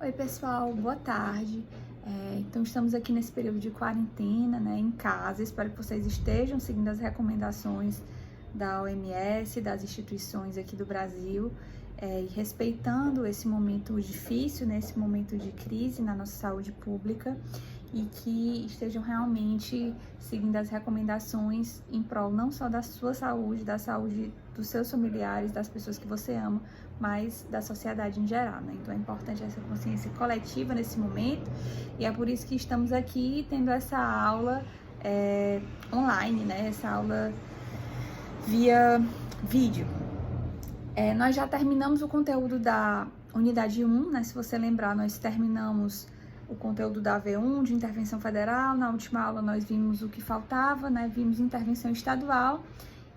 Oi pessoal, boa tarde. Então estamos aqui nesse período de quarentena, né, em casa. Espero que vocês estejam seguindo as recomendações da OMS, das instituições aqui do Brasil, e respeitando esse momento difícil, né, esse momento de crise na nossa saúde pública, e que estejam realmente seguindo as recomendações em prol não só da sua saúde, da saúde dos seus familiares, das pessoas que você ama, mas da sociedade em geral, né? Então é importante essa consciência coletiva nesse momento, e é por isso que estamos aqui tendo essa aula online, né? Essa aula via vídeo. Nós já terminamos o conteúdo da unidade 1, né? Se você lembrar, nós terminamos o conteúdo da V1, de intervenção federal. Na última aula nós vimos o que faltava, né? Vimos intervenção estadual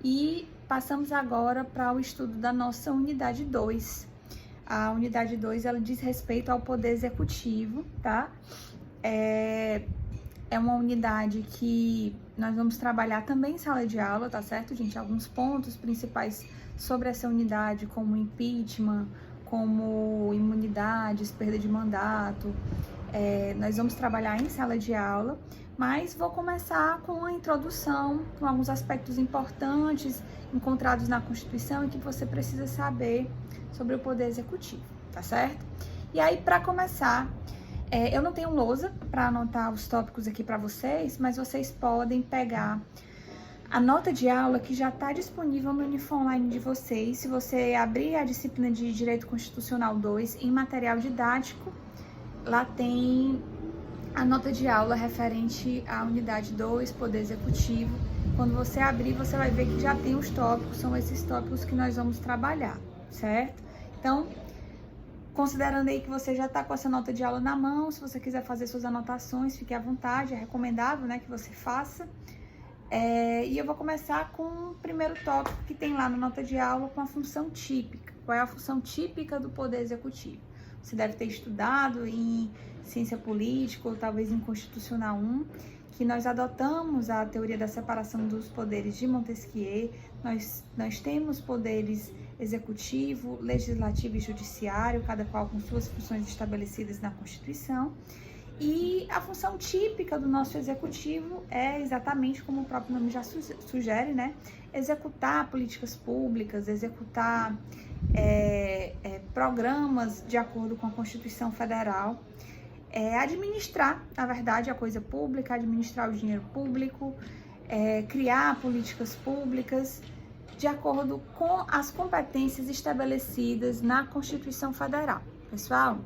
e passamos agora para o estudo da nossa unidade 2. A unidade 2, ela diz respeito ao poder executivo, tá? É uma unidade que nós vamos trabalhar também em sala de aula, tá certo, gente? Alguns pontos principais sobre essa unidade, como impeachment, como imunidades, perda de mandato, nós vamos trabalhar em sala de aula, mas vou começar com a introdução, com alguns aspectos importantes encontrados na Constituição e que você precisa saber sobre o Poder Executivo, tá certo? E aí, para começar, eu não tenho lousa para anotar os tópicos aqui para vocês, mas vocês podem pegar a nota de aula que já está disponível no Unifonline de vocês. Se você abrir a disciplina de Direito Constitucional 2 em material didático, lá tem a nota de aula referente à unidade 2, Poder Executivo. Quando você abrir, você vai ver que já tem os tópicos, são esses tópicos que nós vamos trabalhar, certo? Então, considerando aí que você já está com essa nota de aula na mão, se você quiser fazer suas anotações, fique à vontade, é recomendável, né, que você faça. E eu vou começar com o primeiro tópico que tem lá na nota de aula, com a função típica. Qual é a função típica do Poder Executivo? Você deve ter estudado em Ciência Política ou talvez em Constitucional 1, que nós adotamos a teoria da separação dos poderes de Montesquieu. Nós temos poderes executivo, legislativo e judiciário, cada qual com suas funções estabelecidas na Constituição. E a função típica do nosso executivo é exatamente como o próprio nome já sugere, né? Executar políticas públicas, executar programas de acordo com a Constituição Federal, administrar, na verdade, a coisa pública, administrar o dinheiro público, criar políticas públicas de acordo com as competências estabelecidas na Constituição Federal. Pessoal,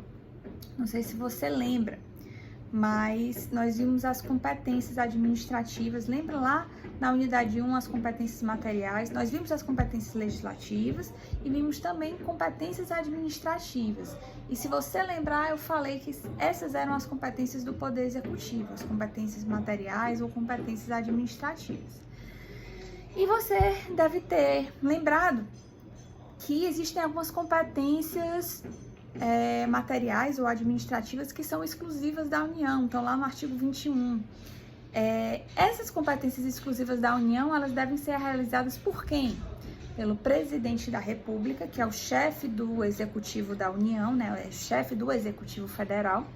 não sei se você lembra, mas nós vimos as competências administrativas. Lembra lá na unidade 1 as competências materiais? Nós vimos as competências legislativas e vimos também competências administrativas. E se você lembrar, eu falei que essas eram as competências do Poder Executivo, as competências materiais ou competências administrativas. E você deve ter lembrado que existem algumas competências materiais ou administrativas que são exclusivas da União. Então, lá no artigo 21, essas competências exclusivas da União, elas devem ser realizadas por quem? Pelo Presidente da República, que é o chefe do Executivo da União, né? É chefe do Executivo Federal,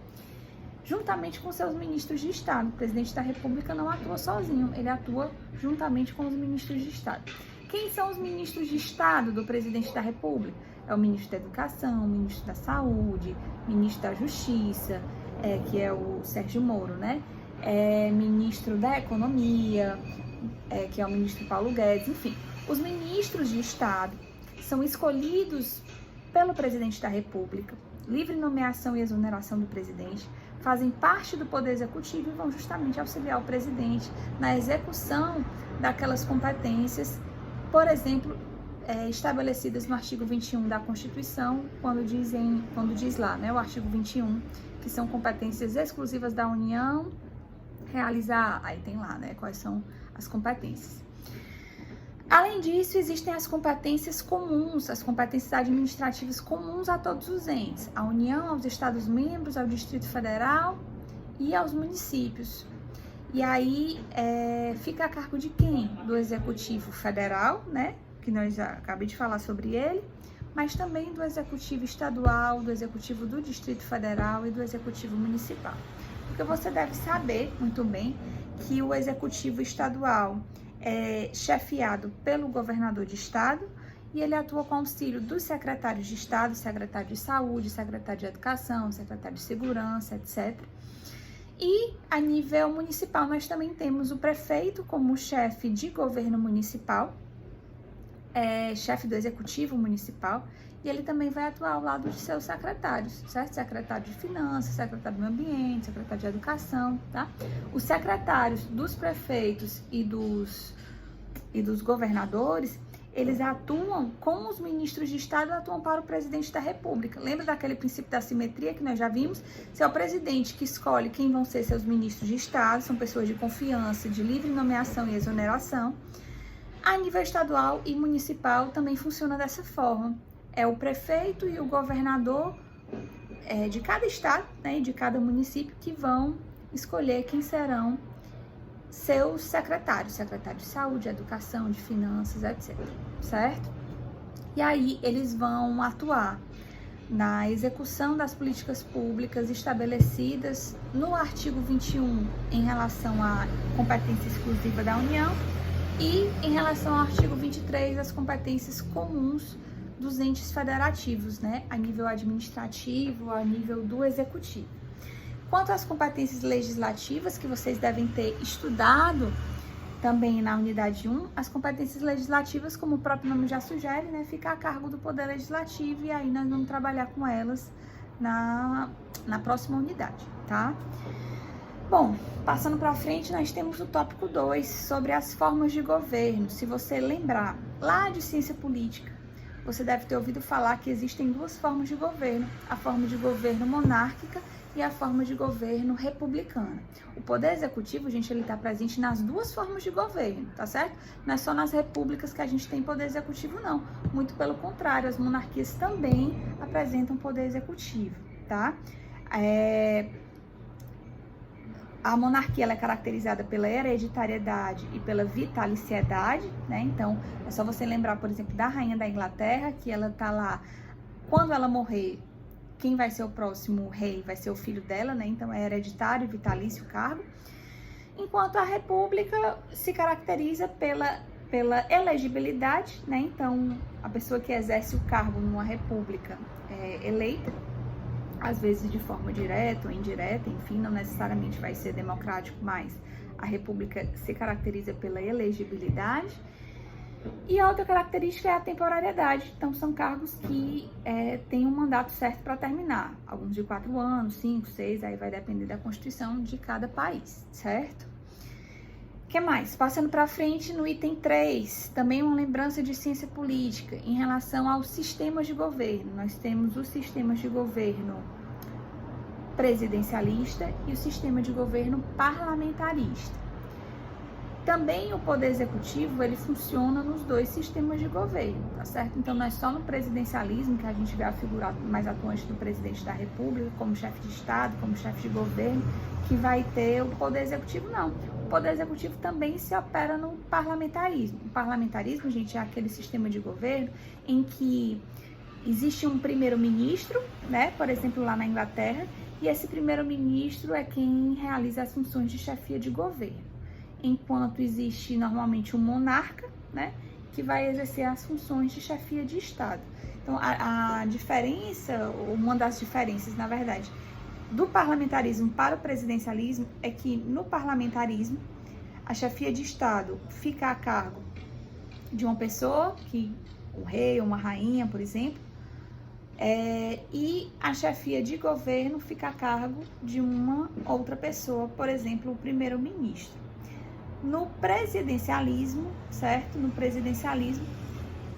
juntamente com seus ministros de Estado. O Presidente da República não atua sozinho, ele atua juntamente com os ministros de Estado. Quem são os ministros de Estado do Presidente da República? É o ministro da Educação, o ministro da Saúde, ministro da Justiça, que é o Sérgio Moro, né? Ministro da Economia, que é o ministro Paulo Guedes, enfim. Os ministros de Estado são escolhidos pelo Presidente da República, livre nomeação e exoneração do presidente, fazem parte do Poder Executivo e vão justamente auxiliar o presidente na execução daquelas competências, por exemplo, estabelecidas no artigo 21 da Constituição, quando diz lá, né, o artigo 21, que são competências exclusivas da União, realizar, aí tem lá, né, quais são as competências. Além disso, existem as competências comuns, as competências administrativas comuns a todos os entes, à União, aos Estados-membros, ao Distrito Federal e aos municípios. E aí, fica a cargo de quem? Do Executivo Federal, né? Que nós já acabei de falar sobre ele, mas também do executivo estadual, do executivo do Distrito Federal e do executivo municipal. Porque você deve saber muito bem que o executivo estadual é chefiado pelo governador de estado e ele atua com auxílio dos secretários de estado, secretário de saúde, secretário de educação, secretário de segurança, etc. E a nível municipal nós também temos o prefeito como chefe de governo municipal, chefe do executivo municipal, e ele também vai atuar ao lado de seus secretários, certo? Secretário de Finanças, secretário do Meio Ambiente, secretário de Educação, tá? Os secretários dos prefeitos e dos governadores, eles atuam, como os ministros de Estado atuam para o presidente da República. Lembra daquele princípio da simetria que nós já vimos? Se é o presidente que escolhe quem vão ser seus ministros de Estado, são pessoas de confiança, de livre nomeação e exoneração. A nível estadual e municipal também funciona dessa forma. É o prefeito e o governador de cada estado, né, e de cada município que vão escolher quem serão seus secretários, secretário de saúde, de educação, de finanças, etc, certo? E aí eles vão atuar na execução das políticas públicas estabelecidas no artigo 21 em relação à competência exclusiva da União e em relação ao artigo 23 as competências comuns dos entes federativos, né, a nível administrativo, a nível do executivo. Quanto às competências legislativas, que vocês devem ter estudado também na unidade 1, as competências legislativas, como o próprio nome já sugere, né, fica a cargo do Poder Legislativo, e aí nós vamos trabalhar com elas na próxima unidade, tá? Bom, passando para frente, nós temos o tópico 2, sobre as formas de governo. Se você lembrar lá de ciência política, você deve ter ouvido falar que existem duas formas de governo, a forma de governo monárquica e a forma de governo republicana. O poder executivo, gente, ele está presente nas duas formas de governo, tá certo? Não é só nas repúblicas que a gente tem poder executivo, não. Muito pelo contrário, as monarquias também apresentam poder executivo, tá? A monarquia ela é caracterizada pela hereditariedade e pela vitaliciedade, né? Então, é só você lembrar, por exemplo, da rainha da Inglaterra, que ela tá lá, quando ela morrer, quem vai ser o próximo rei vai ser o filho dela, né? Então, é hereditário e vitalício o cargo. Enquanto a república se caracteriza pela elegibilidade, né? Então, a pessoa que exerce o cargo numa república é eleita, às vezes de forma direta ou indireta, enfim, não necessariamente vai ser democrático, mas a república se caracteriza pela elegibilidade. E a outra característica é a temporariedade, então são cargos que têm um mandato certo para terminar, alguns de 4 anos, 5, 6, aí vai depender da Constituição de cada país, certo? O que mais? Passando para frente no item 3, também uma lembrança de ciência política em relação aos sistemas de governo. Nós temos os sistemas de governo presidencialista e o sistema de governo parlamentarista. Também o poder executivo, ele funciona nos dois sistemas de governo, tá certo? Então, não é só no presidencialismo que a gente vê a figura mais atuante do presidente da República, como chefe de Estado, como chefe de governo, que vai ter o poder executivo, não. O poder executivo também se opera no parlamentarismo. O parlamentarismo, gente, é aquele sistema de governo em que existe um primeiro-ministro, né? Por exemplo, lá na Inglaterra, e esse primeiro-ministro é quem realiza as funções de chefia de governo. Enquanto existe normalmente um monarca, né, que vai exercer as funções de chefia de Estado. Então, a diferença, ou uma das diferenças, na verdade, do parlamentarismo para o presidencialismo é que no parlamentarismo, a chefia de Estado fica a cargo de uma pessoa, que o rei ou uma rainha, por exemplo, e a chefia de governo fica a cargo de uma outra pessoa, por exemplo, o primeiro-ministro. No presidencialismo, certo? No presidencialismo,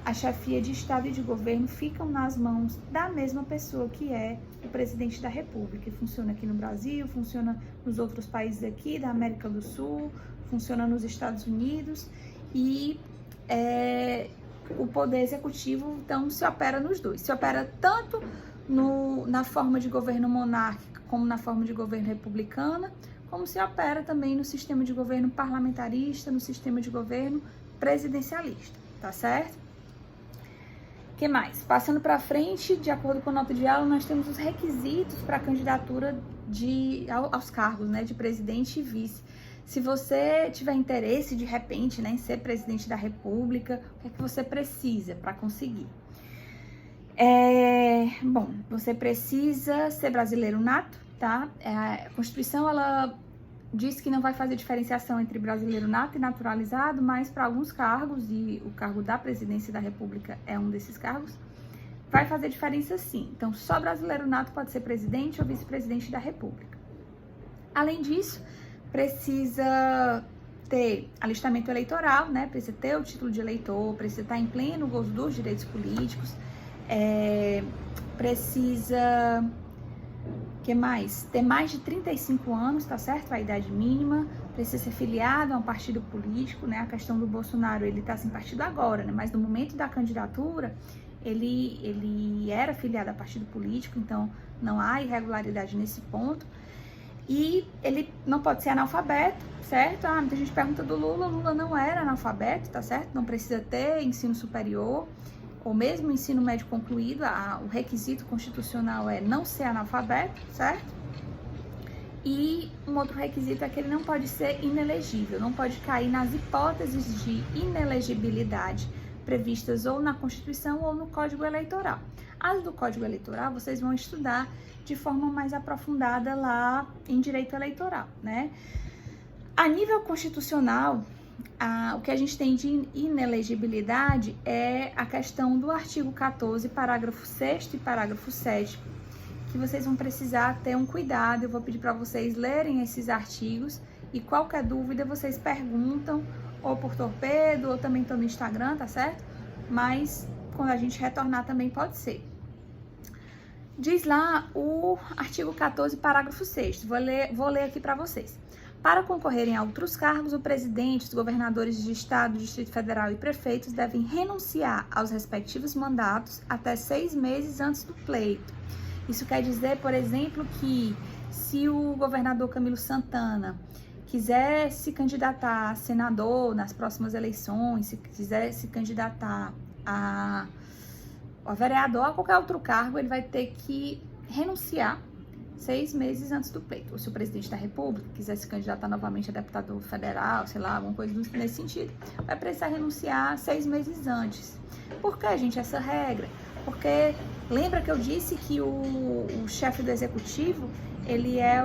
a chefia de Estado e de governo ficam nas mãos da mesma pessoa, que é o presidente da República. Funciona aqui no Brasil, funciona nos outros países aqui da América do Sul, funciona nos Estados Unidos, e o poder executivo, então, se opera nos dois. Se opera tanto na forma de governo monárquica como na forma de governo republicana, como se opera também no sistema de governo parlamentarista, no sistema de governo presidencialista, tá certo? O que mais? Passando para frente, de acordo com a nota de aula, nós temos os requisitos para a candidatura aos cargos, né, de presidente e vice. Se você tiver interesse, de repente, né, em ser presidente da República, o que é que você precisa para conseguir? Bom, você precisa ser brasileiro nato, tá? A Constituição, ela diz que não vai fazer diferenciação entre brasileiro nato e naturalizado, mas para alguns cargos, e o cargo da presidência da República é um desses cargos, vai fazer diferença sim. Então, só brasileiro nato pode ser presidente ou vice-presidente da República. Além disso, precisa ter alistamento eleitoral, né? Precisa ter o título de eleitor, precisa estar em pleno gozo dos direitos políticos, precisa... que mais? Ter mais de 35 anos, tá certo? A idade mínima, precisa ser filiado a um partido político, né? A questão do Bolsonaro, ele tá sem partido agora, né? Mas no momento da candidatura, ele era filiado a partido político, então não há irregularidade nesse ponto. E ele não pode ser analfabeto, certo? Muita gente pergunta do Lula, o Lula não era analfabeto, tá certo? Não precisa ter ensino superior, ou mesmo ensino médio concluído, o requisito constitucional é não ser analfabeto, certo? E um outro requisito é que ele não pode ser inelegível, não pode cair nas hipóteses de inelegibilidade previstas ou na Constituição ou no Código Eleitoral. As do Código Eleitoral vocês vão estudar de forma mais aprofundada lá em Direito Eleitoral, né? A nível constitucional, o que a gente tem de inelegibilidade é a questão do artigo 14, parágrafo 6º e parágrafo 7º, que vocês vão precisar ter um cuidado. Eu vou pedir para vocês lerem esses artigos e qualquer dúvida vocês perguntam ou por torpedo ou também estou no Instagram, tá certo? Mas quando a gente retornar também pode ser. Diz lá o artigo 14, parágrafo 6º, vou ler aqui para vocês. Para concorrerem a outros cargos, o presidente, os governadores de estado, Distrito Federal e prefeitos devem renunciar aos respectivos mandatos até 6 meses antes do pleito. Isso quer dizer, por exemplo, que se o governador Camilo Santana quiser se candidatar a senador nas próximas eleições, se quiser se candidatar a vereador, a qualquer outro cargo, ele vai ter que renunciar 6 meses antes do pleito. Ou se o presidente da República quiser se candidatar novamente a deputado federal, sei lá, alguma coisa nesse sentido, vai precisar renunciar 6 meses antes. Por que, gente, essa regra? Porque lembra que eu disse que o chefe do executivo, ele é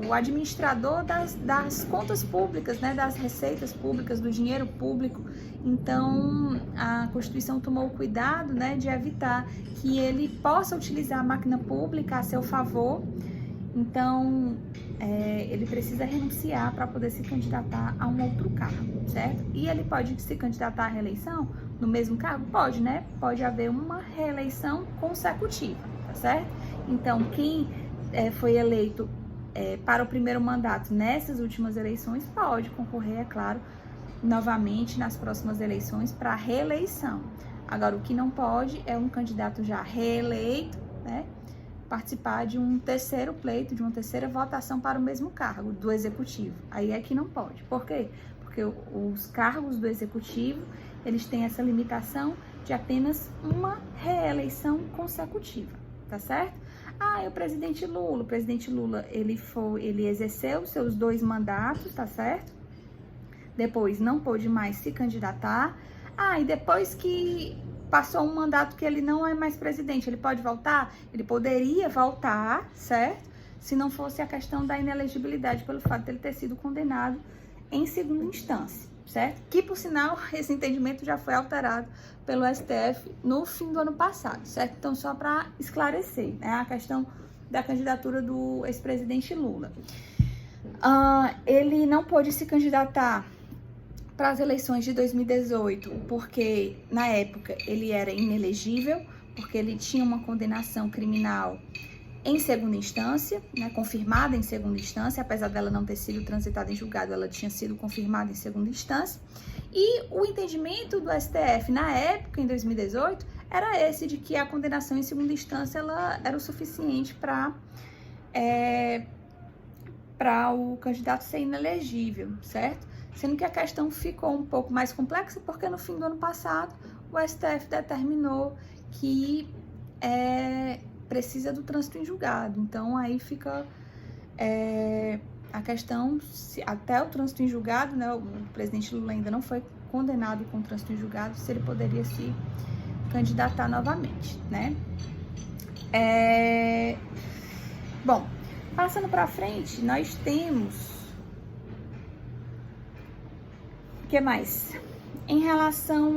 o administrador das contas públicas, né, das receitas públicas, do dinheiro público. Então, a Constituição tomou o cuidado, né, de evitar que ele possa utilizar a máquina pública a seu favor. Então, ele precisa renunciar para poder se candidatar a um outro cargo, certo? E ele pode se candidatar à reeleição no mesmo cargo? Pode, né? Pode haver uma reeleição consecutiva, tá certo? Então, quem foi eleito para o primeiro mandato nessas últimas eleições pode concorrer, é claro, novamente nas próximas eleições para reeleição. Agora, o que não pode é um candidato já reeleito, né, participar de um terceiro pleito, de uma terceira votação para o mesmo cargo do executivo. Aí é que não pode. Por quê? Porque os cargos do executivo, eles têm essa limitação de apenas uma reeleição consecutiva, tá certo? O presidente Lula, ele exerceu seus 2 mandatos, tá certo? Depois não pôde mais se candidatar. E depois que passou um mandato que ele não é mais presidente, ele pode voltar? Ele poderia voltar, certo? Se não fosse a questão da inelegibilidade pelo fato de ele ter sido condenado em segunda instância, certo? Que, por sinal, esse entendimento já foi alterado pelo STF no fim do ano passado, certo? Então, só para esclarecer, né, a questão da candidatura do ex-presidente Lula. Ele não pôde se candidatar para as eleições de 2018, porque na época ele era inelegível, porque ele tinha uma condenação criminal em segunda instância, né, confirmada em segunda instância, apesar dela não ter sido transitada em julgado, ela tinha sido confirmada em segunda instância. E o entendimento do STF na época, em 2018, era esse, de que a condenação em segunda instância ela era o suficiente para o candidato ser inelegível, certo? Sendo que a questão ficou um pouco mais complexa, porque no fim do ano passado, o STF determinou que precisa do trânsito em julgado. Então, aí fica a questão, se até o trânsito em julgado, né, o presidente Lula ainda não foi condenado com trânsito em julgado, se ele poderia se candidatar novamente, né? Bom, passando para frente, nós temos... O que mais? Em relação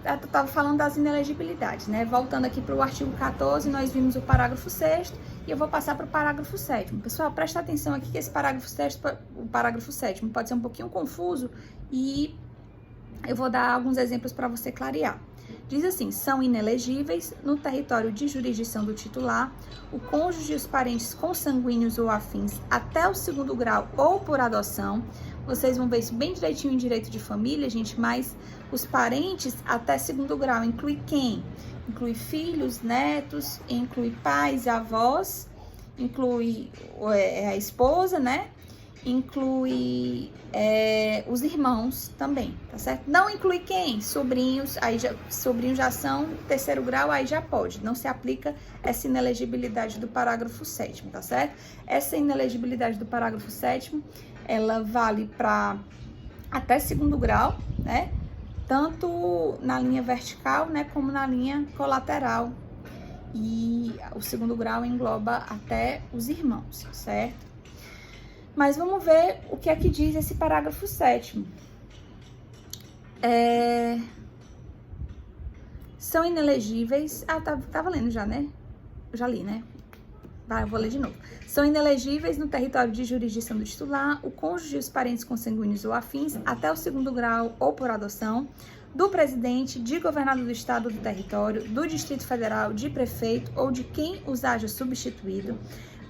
eu estava falando das inelegibilidades, né? Voltando aqui para o artigo 14, nós vimos o parágrafo 6º e eu vou passar para o parágrafo 7º. Pessoal, presta atenção aqui que esse parágrafo 7º pode ser um pouquinho confuso e eu vou dar alguns exemplos para você clarear. Diz assim: são inelegíveis no território de jurisdição do titular o cônjuge e os parentes consanguíneos ou afins até o 2º grau ou por adoção. Vocês vão ver isso bem direitinho em direito de família, gente, mas os parentes até 2º grau inclui quem? Inclui filhos, netos, inclui pais e avós, inclui a esposa, né? Inclui os irmãos também, tá certo? Não inclui quem? Sobrinhos, sobrinhos já são 3º grau, aí já pode. Não se aplica essa inelegibilidade do parágrafo 7º, tá certo? Essa inelegibilidade do parágrafo 7º, ela vale para até 2º grau, né? Tanto na linha vertical, né, como na linha colateral. E o 2º grau engloba até os irmãos, certo? Mas vamos ver o que é que diz esse parágrafo 7º. São inelegíveis... tava lendo já, né? Já li, né? Eu vou ler de novo. São inelegíveis no território de jurisdição do titular o cônjuge e os parentes consanguíneos ou afins até o 2º grau ou por adoção do presidente, de governador do estado do território, do Distrito Federal, de prefeito ou de quem os haja substituído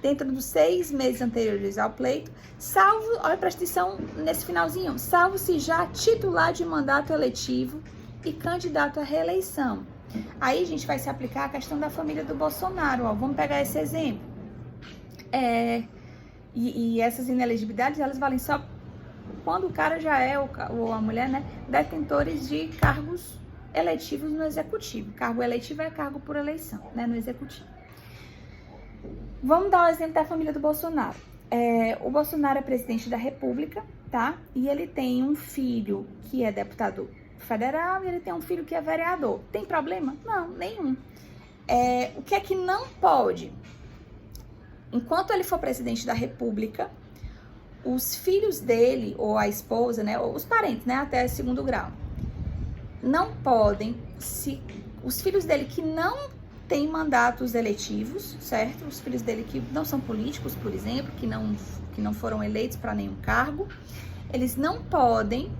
dentro dos 6 meses anteriores ao pleito, salvo, olha, presta atenção nesse finalzinho, salvo se já titular de mandato eletivo e candidato à reeleição. Aí a gente vai se aplicar a questão da família do Bolsonaro, ó, vamos pegar esse exemplo. E essas inelegibilidades, elas valem só quando o cara já ou a mulher, né, detentores de cargos eletivos no executivo. Cargo eletivo é cargo por eleição, né, no executivo. Vamos dar o exemplo da família do Bolsonaro. O Bolsonaro é presidente da República, tá? E ele tem um filho que é deputado federal e ele tem um filho que é vereador. Tem problema? Não, nenhum. O que é que não pode? Enquanto ele for presidente da República, os filhos dele, ou a esposa, né, ou os parentes, né, até 2º grau, não podem, os filhos dele que não têm mandatos eletivos, certo? Os filhos dele que não são políticos, por exemplo, que não foram eleitos para nenhum cargo, eles não podem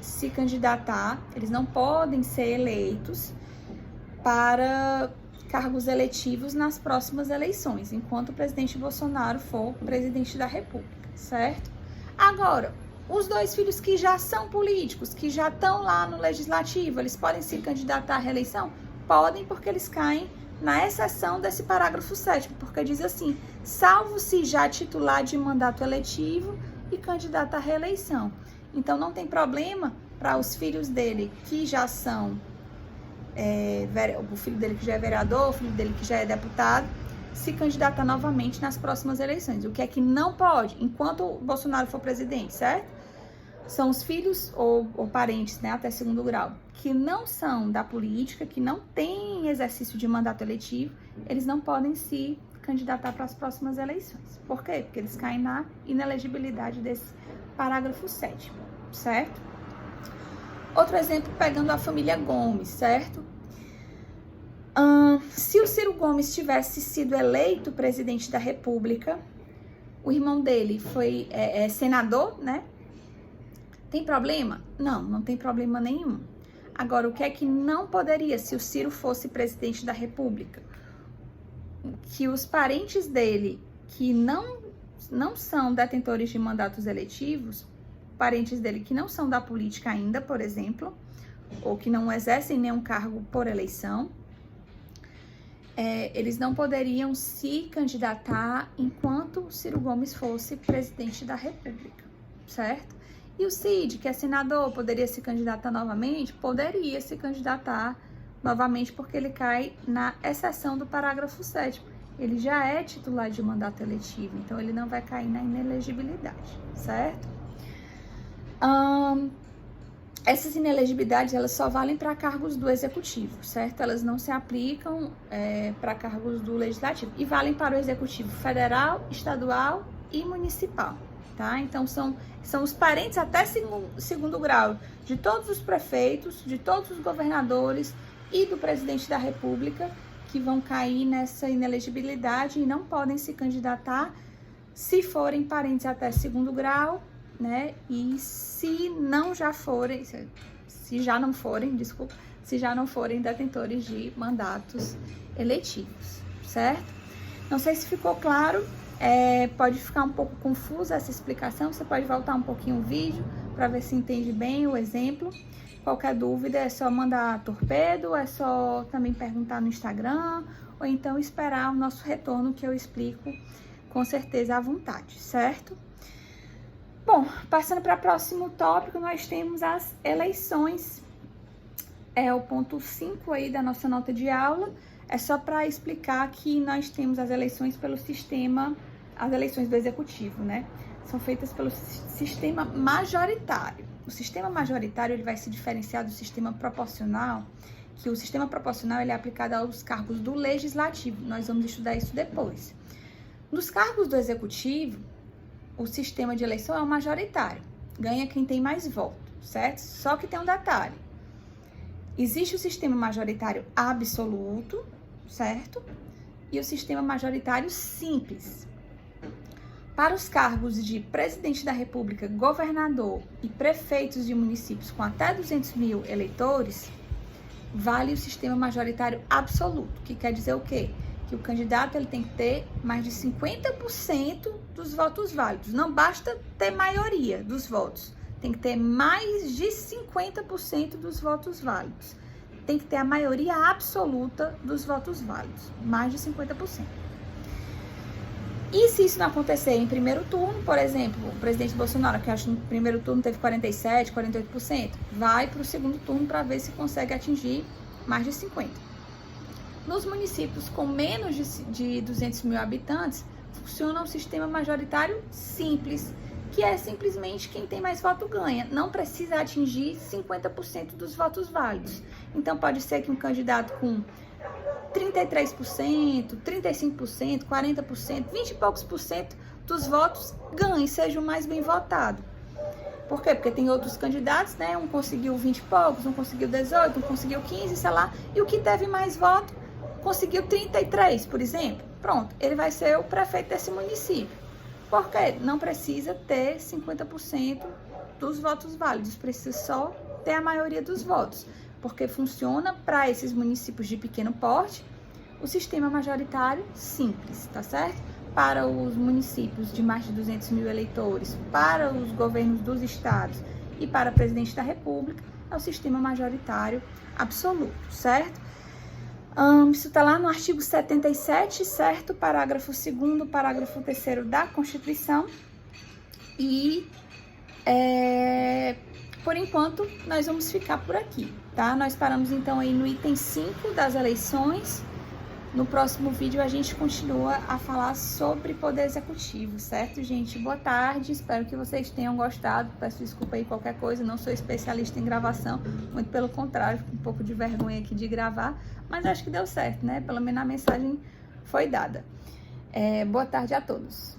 se candidatar, eles não podem ser eleitos para cargos eletivos nas próximas eleições, enquanto o presidente Bolsonaro for presidente da República, certo? Agora, os 2 filhos que já são políticos, que já estão lá no legislativo, eles podem se candidatar à reeleição? Podem, porque eles caem na exceção desse parágrafo 7º, porque diz assim, salvo se já titular de mandato eletivo e candidato à reeleição. Então, não tem problema para os filhos dele que já são, o filho dele que já é vereador, o filho dele que já é deputado, se candidatar novamente nas próximas eleições. O que é que não pode, enquanto o Bolsonaro for presidente, certo? São os filhos ou parentes, né, até 2º grau, que não são da política, que não têm exercício de mandato eletivo, eles não podem se candidatar para as próximas eleições. Por quê? Porque eles caem na inelegibilidade desse parágrafo 7º, certo? Outro exemplo, pegando a família Gomes, certo? Se o Ciro Gomes tivesse sido eleito presidente da República, o irmão dele foi senador, né? Tem problema? Não, não tem problema nenhum. Agora, o que é que não poderia se o Ciro fosse presidente da República? Que os parentes dele, que não são detentores de mandatos eletivos, parentes dele que não são da política ainda, por exemplo, ou que não exercem nenhum cargo por eleição, eles não poderiam se candidatar enquanto Ciro Gomes fosse presidente da República, certo? E o Cid, que é senador, poderia se candidatar novamente? Poderia se candidatar novamente, porque ele cai na exceção do parágrafo 7º. Ele já é titular de mandato eletivo, então ele não vai cair na inelegibilidade, certo? Essas inelegibilidades, elas só valem para cargos do executivo, certo? Elas não se aplicam para cargos do legislativo e valem para o executivo federal, estadual e municipal, tá? Então, são os parentes até segundo grau de todos os prefeitos, de todos os governadores e do presidente da República que vão cair nessa inelegibilidade e não podem se candidatar se forem parentes até segundo grau, né? E se já não forem detentores de mandatos eletivos, certo? Não sei se ficou claro, pode ficar um pouco confusa essa explicação, você pode voltar um pouquinho o vídeo para ver se entende bem o exemplo. Qualquer dúvida é só mandar torpedo, é só também perguntar no Instagram, ou então esperar o nosso retorno que eu explico com certeza à vontade, certo? Bom, passando para o próximo tópico, nós temos as eleições. É o ponto 5 aí da nossa nota de aula. É só para explicar que nós temos as eleições pelo sistema, as eleições do executivo, né? São feitas pelo sistema majoritário. O sistema majoritário ele vai se diferenciar do sistema proporcional, que o sistema proporcional ele é aplicado aos cargos do legislativo. Nós vamos estudar isso depois. Nos cargos do executivo, o sistema de eleição é o majoritário. Ganha quem tem mais votos, certo? Só que tem um detalhe. Existe o sistema majoritário absoluto, certo? E o sistema majoritário simples. Para os cargos de presidente da República, governador e prefeitos de municípios com até 200 mil eleitores, vale o sistema majoritário absoluto, que quer dizer o quê? Que o candidato ele tem que ter mais de 50% dos votos válidos. Não basta ter maioria dos votos, tem que ter mais de 50% dos votos válidos. Tem que ter a maioria absoluta dos votos válidos, mais de 50%. E se isso não acontecer em primeiro turno, por exemplo, o presidente Bolsonaro, que acho que no primeiro turno teve 47%, 48%, vai para o segundo turno para ver se consegue atingir mais de 50%. Nos municípios com menos de 200 mil habitantes, funciona um sistema majoritário simples, que é simplesmente quem tem mais voto ganha. Não precisa atingir 50% dos votos válidos. Então, pode ser que um candidato com 33%, 35%, 40%, 20 e poucos por cento dos votos ganhe, seja o mais bem votado. Por quê? Porque tem outros candidatos, né? Um conseguiu 20 e poucos, um conseguiu 18, um conseguiu 15, sei lá. E o que teve mais voto conseguiu 33, por exemplo. Pronto, ele vai ser o prefeito desse município. Por quê? Não precisa ter 50% dos votos válidos, precisa só ter a maioria dos votos. Porque funciona para esses municípios de pequeno porte o sistema majoritário simples, tá certo? Para os municípios de mais de 200 mil eleitores, para os governos dos estados e para o presidente da República, é o sistema majoritário absoluto, certo? Isso está lá no artigo 77, certo? Parágrafo 2º, parágrafo 3º da Constituição. E, por enquanto, nós vamos ficar por aqui, tá? Nós paramos, então, aí no item 5 das eleições. No próximo vídeo, a gente continua a falar sobre poder executivo, certo, gente? Boa tarde, espero que vocês tenham gostado. Peço desculpa aí qualquer coisa, não sou especialista em gravação, muito pelo contrário, fico um pouco de vergonha aqui de gravar, mas acho que deu certo, né? Pelo menos a mensagem foi dada. Boa tarde a todos.